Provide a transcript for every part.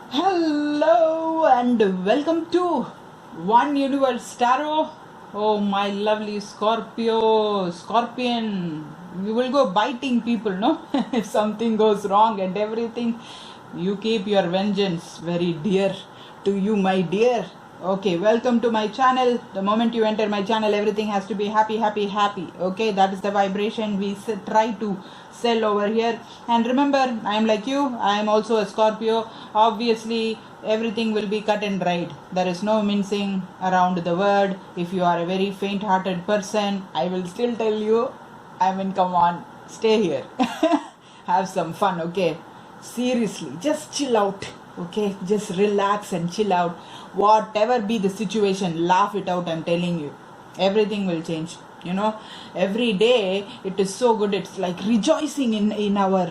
Hello and welcome to One Universe Tarot. Oh, my lovely Scorpion. You will go biting people, no? If something goes wrong and everything, you keep your vengeance very dear to you, my dear. Okay, welcome to my channel. The moment you enter my channel, everything has to be happy, happy, happy. Okay, that is the vibration we try to sell over here. And remember, I am like you, I am also a Scorpio. Obviously, everything will be cut and dried. There is no mincing around the word. If you are a very faint hearted person, I will still tell you, I mean, come on, stay here. Have some fun, okay? Seriously, just chill out, okay? Just relax and chill out. Whatever be the situation, laugh it out, I'm telling you. Everything will change. Every day it is so good. It's like rejoicing in our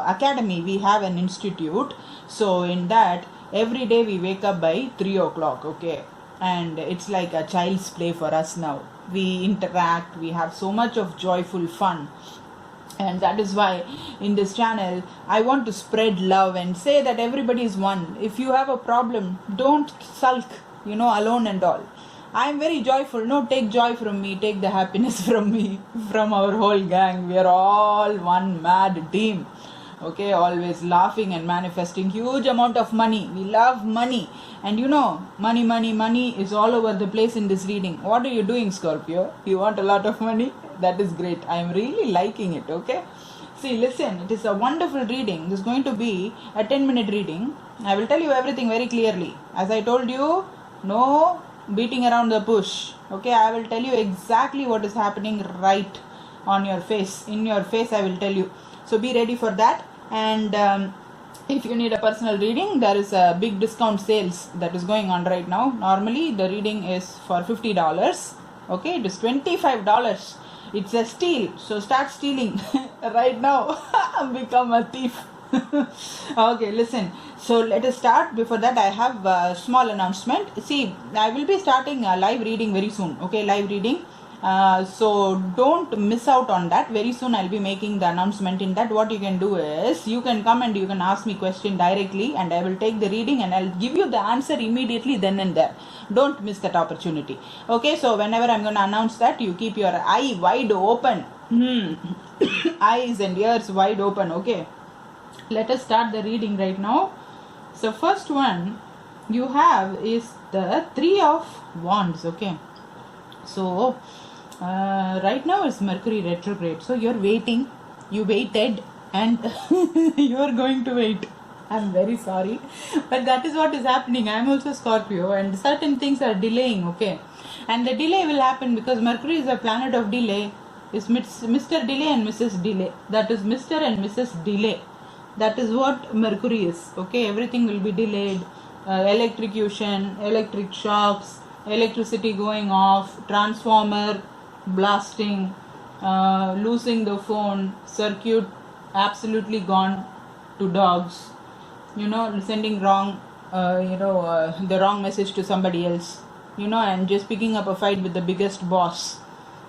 academy. We have an institute, so in that every day we wake up by 3 o'clock, okay, and it's like a child's play for us now. We interact, we have so much of joyful fun, and that is why in this channel I want to spread love and say that everybody is one. If you have a problem, don't sulk, alone and all. I am very joyful. No, take joy from me, take the happiness from me, from our whole gang. We are all one mad team. Okay, always laughing and manifesting huge amount of money. We love money. And money is all over the place in this reading. What are you doing, Scorpio? You want a lot of money? That is great. I am really liking it, okay? See, listen, it is a wonderful reading. This is going to be a 10-minute reading. I will tell you everything very clearly. As I told you, no beating around the bush. Okay, I will tell you exactly what is happening right on your face. In your face, I will tell you. So be ready for that. And if you need a personal reading, there is a big discount sales that is going on right now. Normally, the reading is for $50. Okay, it is $25. It's a steal. So start stealing right now. Become a thief. Okay, listen. So let us start. Before that, I have a small announcement. See, I will be starting a live reading very soon. Okay, live reading. So don't miss out on that. Very soon I'll be making the announcement. In that, what you can do is you can come and you can ask me question directly, and I will take the reading and I'll give you the answer immediately then and there. Don't miss that opportunity. Okay, so whenever I'm going to announce that, you keep your eye wide open. Eyes and ears wide open. Okay, let us start the reading right now. So first one you have is the Three of Wands. Okay, so right now it's Mercury retrograde, so you're waiting, you waited, and you are going to wait. I'm very sorry, but that is what is happening. I'm also Scorpio, and certain things are delaying, okay, and the delay will happen because Mercury is a planet of delay. It's Mr. Delay and Mrs. Delay. That is Mr. and Mrs. Delay. That is what Mercury is, okay. Everything will be delayed. Electrocution, electric shocks, electricity going off, transformer blasting, losing the phone, circuit absolutely gone to dogs, sending wrong the wrong message to somebody else, and just picking up a fight with the biggest boss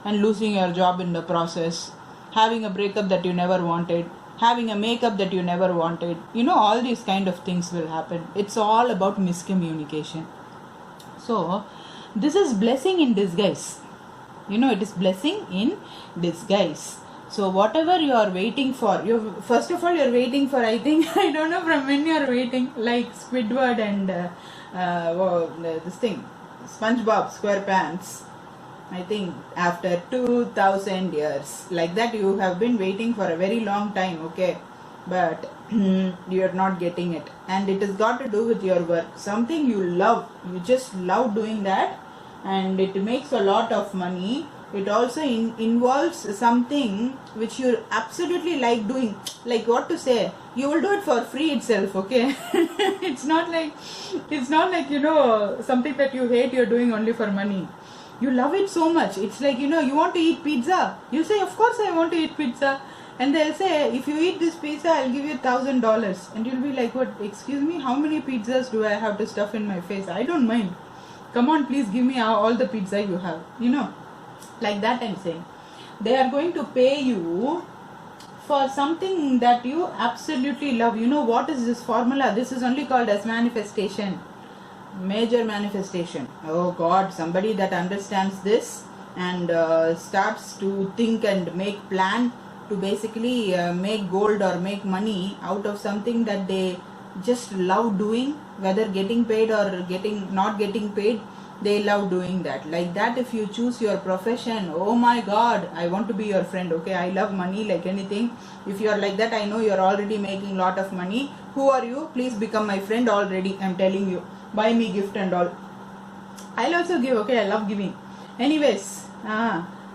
and losing your job in the process, having a breakup that you never wanted, having a makeup that you never wanted, all these kind of things will happen. It's all about miscommunication. So this is blessing in disguise. It is blessing in disguise. So whatever you are waiting for, first of all you're waiting for, I think, I don't know from when you're waiting, like Squidward and this thing, SpongeBob SquarePants. I think after 2000 years, like that, you have been waiting for a very long time, okay, but you're not getting it, and it has got to do with your work, something you love, you just love doing that, and it makes a lot of money. It also involves something which you absolutely like doing, like what to say, you will do it for free itself, okay. It's not like something that you hate, you're doing only for money. You love it so much. It's like, you want to eat pizza. You say, of course I want to eat pizza. And they'll say, if you eat this pizza, I'll give you $1,000. And you'll be like, what? Excuse me? How many pizzas do I have to stuff in my face? I don't mind. Come on, please give me all the pizza you have. Like that I'm saying. They are going to pay you for something that you absolutely love. You know what is this formula? This is only called as manifestation. Major manifestation. Oh God, somebody that understands this and starts to think and make plan to basically make gold or make money out of something that they just love doing, whether getting paid or not getting paid, they love doing that. Like that, if you choose your profession, oh my God, I want to be your friend. Okay, I love money like anything. If you are like that, I know you are already making lot of money. Who are you? Please become my friend already. I'm telling you, buy me gift and all. I'll also give. Okay, I love giving. Anyways,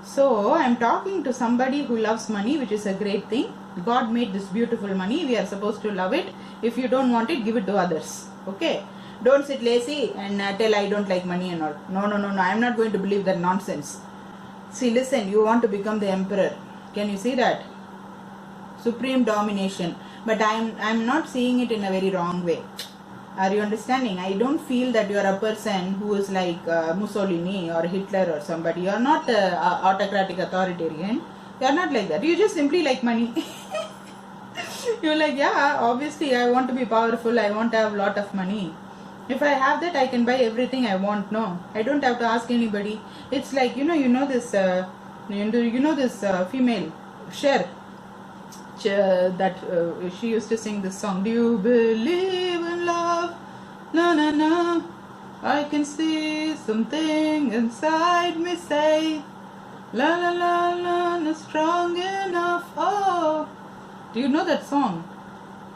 so I'm talking to somebody who loves money, which is a great thing. God made this beautiful money. We are supposed to love it. If you don't want it, give it to others. Okay, don't sit lazy and tell I don't like money and all. No, I'm not going to believe that nonsense. See, listen, you want to become the emperor. Can you see that? Supreme domination. But I'm not seeing it in a very wrong way. Are you understanding? I don't feel that you are a person who is like Mussolini or Hitler or somebody. You are not autocratic authoritarian. You are not like that. You just simply like money. You're like, yeah, obviously I want to be powerful. I want to have a lot of money. If I have that, I can buy everything I want. No, I don't have to ask anybody. It's like, you know this female, Cher, that she used to sing this song. Do you believe in love? No, no, no. I can see something inside me say, la la la la, not strong enough. Oh, do you know that song?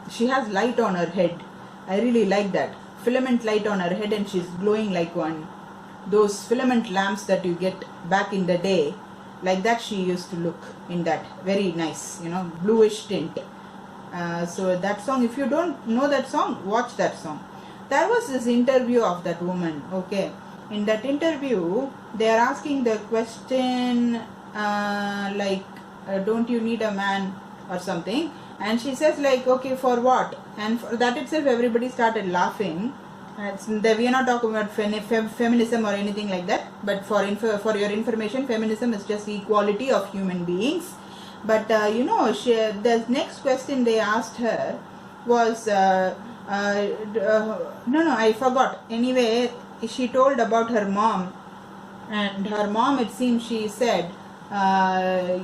She has light on her head. I really like that. Filament light on her head, and she's glowing like one. Those filament lamps that you get back in the day, like that she used to look in that. Very nice, bluish tint. So that song, if you don't know that song, watch that song. There was this interview of that woman, okay. In that interview, they are asking the question don't you need a man or something? And she says like, okay, for what? And for that itself, everybody started laughing. We are not talking about feminism or anything like that. But for your information, feminism is just equality of human beings. But the next question they asked her was, no, I forgot. Anyway, she told about her mom. And her mom, it seems, she said,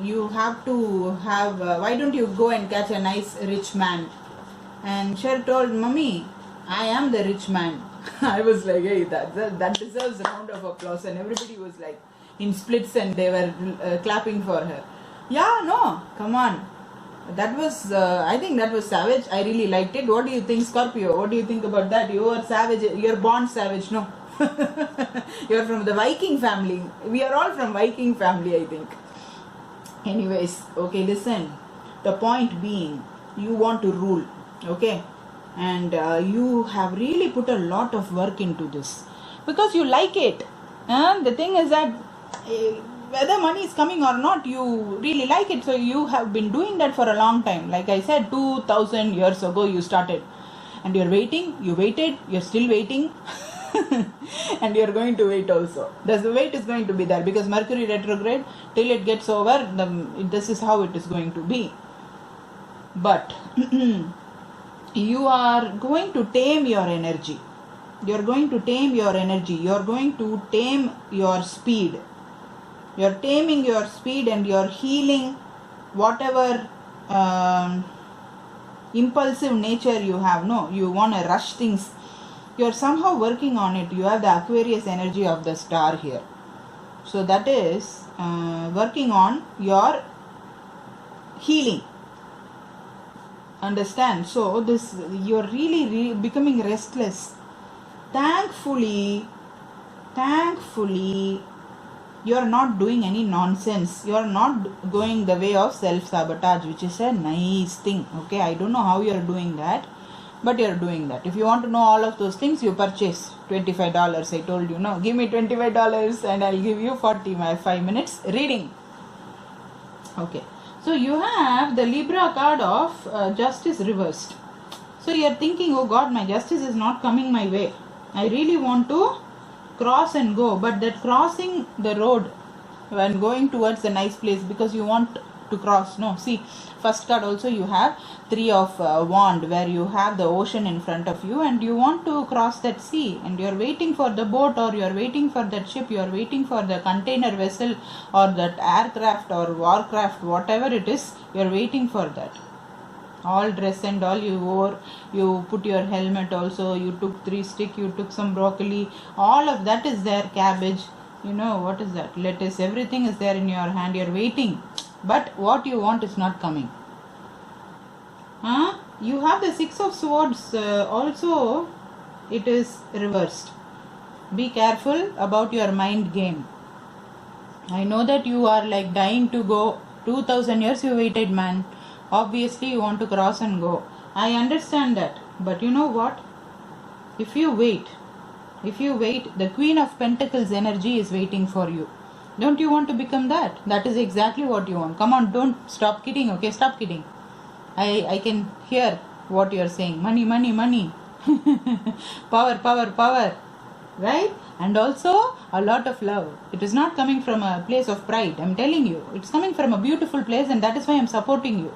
you have to have, why don't you go and catch a nice rich man? And Cher told, Mummy, I am the rich man. I was like, hey, that deserves a round of applause. And everybody was like in splits and they were clapping for her. Yeah, no, come on. That was, I think that was savage. I really liked it. What do you think, Scorpio? What do you think about that? You are savage. You're born savage, no? You're from the Viking family. We are all from Viking family, I think. Anyways, okay, listen. The point being, you want to rule, okay? And you have really put a lot of work into this because you like it. The thing is that whether money is coming or not, you really like it. So you have been doing that for a long time. Like I said, 2000 years ago you started. And you're waiting, you waited, you're still waiting. And you're going to wait also. The wait is going to be there because Mercury retrograde, till it gets over, this is how it is going to be. But you are going to tame your energy. You're going to tame your energy. You're going to tame your speed. You're taming your speed and you're healing whatever impulsive nature you have. No, you want to rush things. You're somehow working on it. You have the Aquarius energy of the star here. So that is working on your healing. Understand? So this, you're really becoming restless. Thankfully, you're not doing any nonsense. You're not going the way of self-sabotage, which is a nice thing. Okay, I don't know how you're doing that, but you're doing that. If you want to know all of those things, you purchase $25. I told you, no, give me $25 and I'll give you 45 minutes reading. Okay, so you have the Libra card of justice reversed. So you're thinking, oh God, my justice is not coming my way. I really want to cross and go, but that crossing the road and going towards a nice place because you want to cross. No, see, first card also you have three of wand, where you have the ocean in front of you and you want to cross that sea, and you're waiting for the boat, or you're waiting for that ship, you're waiting for the container vessel or that aircraft or warcraft, whatever it is, you're waiting for that. All dress and all you wore, you put your helmet also, you took 3 stick, you took some broccoli, all of that is there, cabbage, you know, what is that, lettuce, everything is there in your hand, you're waiting, but what you want is not coming. You have the 6 of swords also, it is reversed. Be careful about your mind game. I know that you are like dying to go. 2000 years you waited, man. Obviously you want to cross and go. I understand that. But you know what? If you wait, the Queen of Pentacles energy is waiting for you. Don't you want to become that? That is exactly what you want. Come on, don't stop kidding, okay? Stop kidding. I can hear what you are saying. Money, money, money. Power, power, power. Right? And also a lot of love. It is not coming from a place of pride. I'm telling you. It's coming from a beautiful place, and that is why I'm supporting you.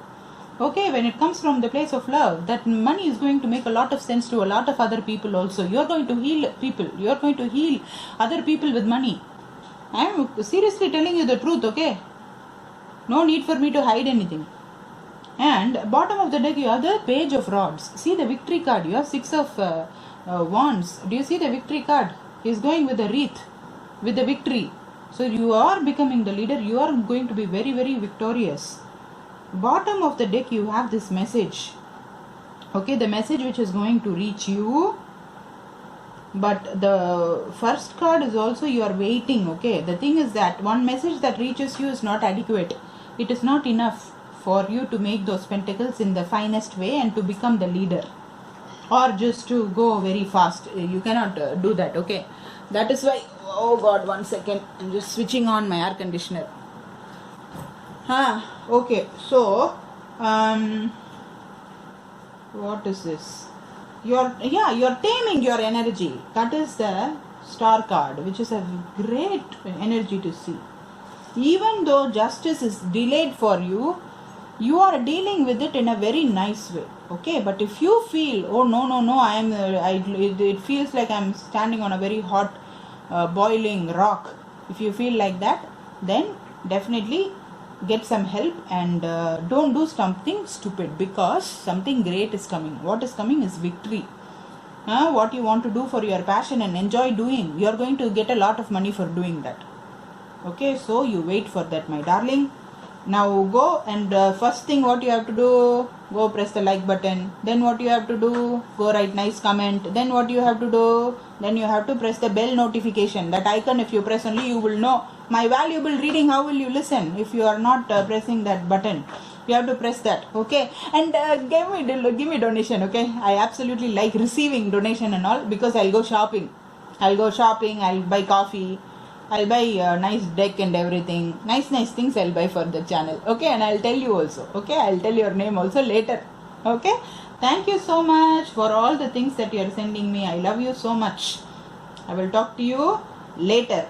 Okay, when it comes from the place of love, that money is going to make a lot of sense to a lot of other people also. You're going to heal people. You're going to heal other people with money. I'm seriously telling you the truth, okay? No need for me to hide anything. And bottom of the deck, you have the Page of Rods. See the victory card. You have 6 of wands. Do you see the victory card? He's going with the wreath, with the victory. So you are becoming the leader. You are going to be very, very victorious. Bottom of the deck, you have this message. Okay, the message which is going to reach you. But the first card is also you are waiting. Okay, the thing is that one message that reaches you is not adequate. It is not enough for you to make those pentacles in the finest way and to become the leader, or just to go very fast. You cannot do that. Okay, that is why, oh god, 1 second, I'm just switching on my air conditioner. Okay, so what is this? You're taming your energy. That is the Star card, which is a great energy to see. Even though justice is delayed for you, you are dealing with it in a very nice way. Okay, but if you feel, oh no, it feels like I'm standing on a very hot boiling rock, if you feel like that, then definitely get some help and don't do something stupid, because something great is coming. What is coming is victory. What you want to do for your passion and enjoy doing, you are going to get a lot of money for doing that. Okay, so you wait for that, my darling. Now go and first thing what you have to do, go press the like button. Then what you have to do, go write nice comment. Then what you have to do, then you have to press the bell notification. That icon, if you press only, you will know my valuable reading. How will you listen if you are not pressing that button? You have to press that. Okay, and give me donation. Okay, I absolutely like receiving donation and all, because I'll go shopping, I'll buy coffee, I'll buy a nice deck and everything. Nice things I'll buy for the channel. Okay, and I'll tell you also. Okay, I'll tell your name also later. Okay, thank you so much for all the things that you're sending me. I love you so much. I will talk to you later.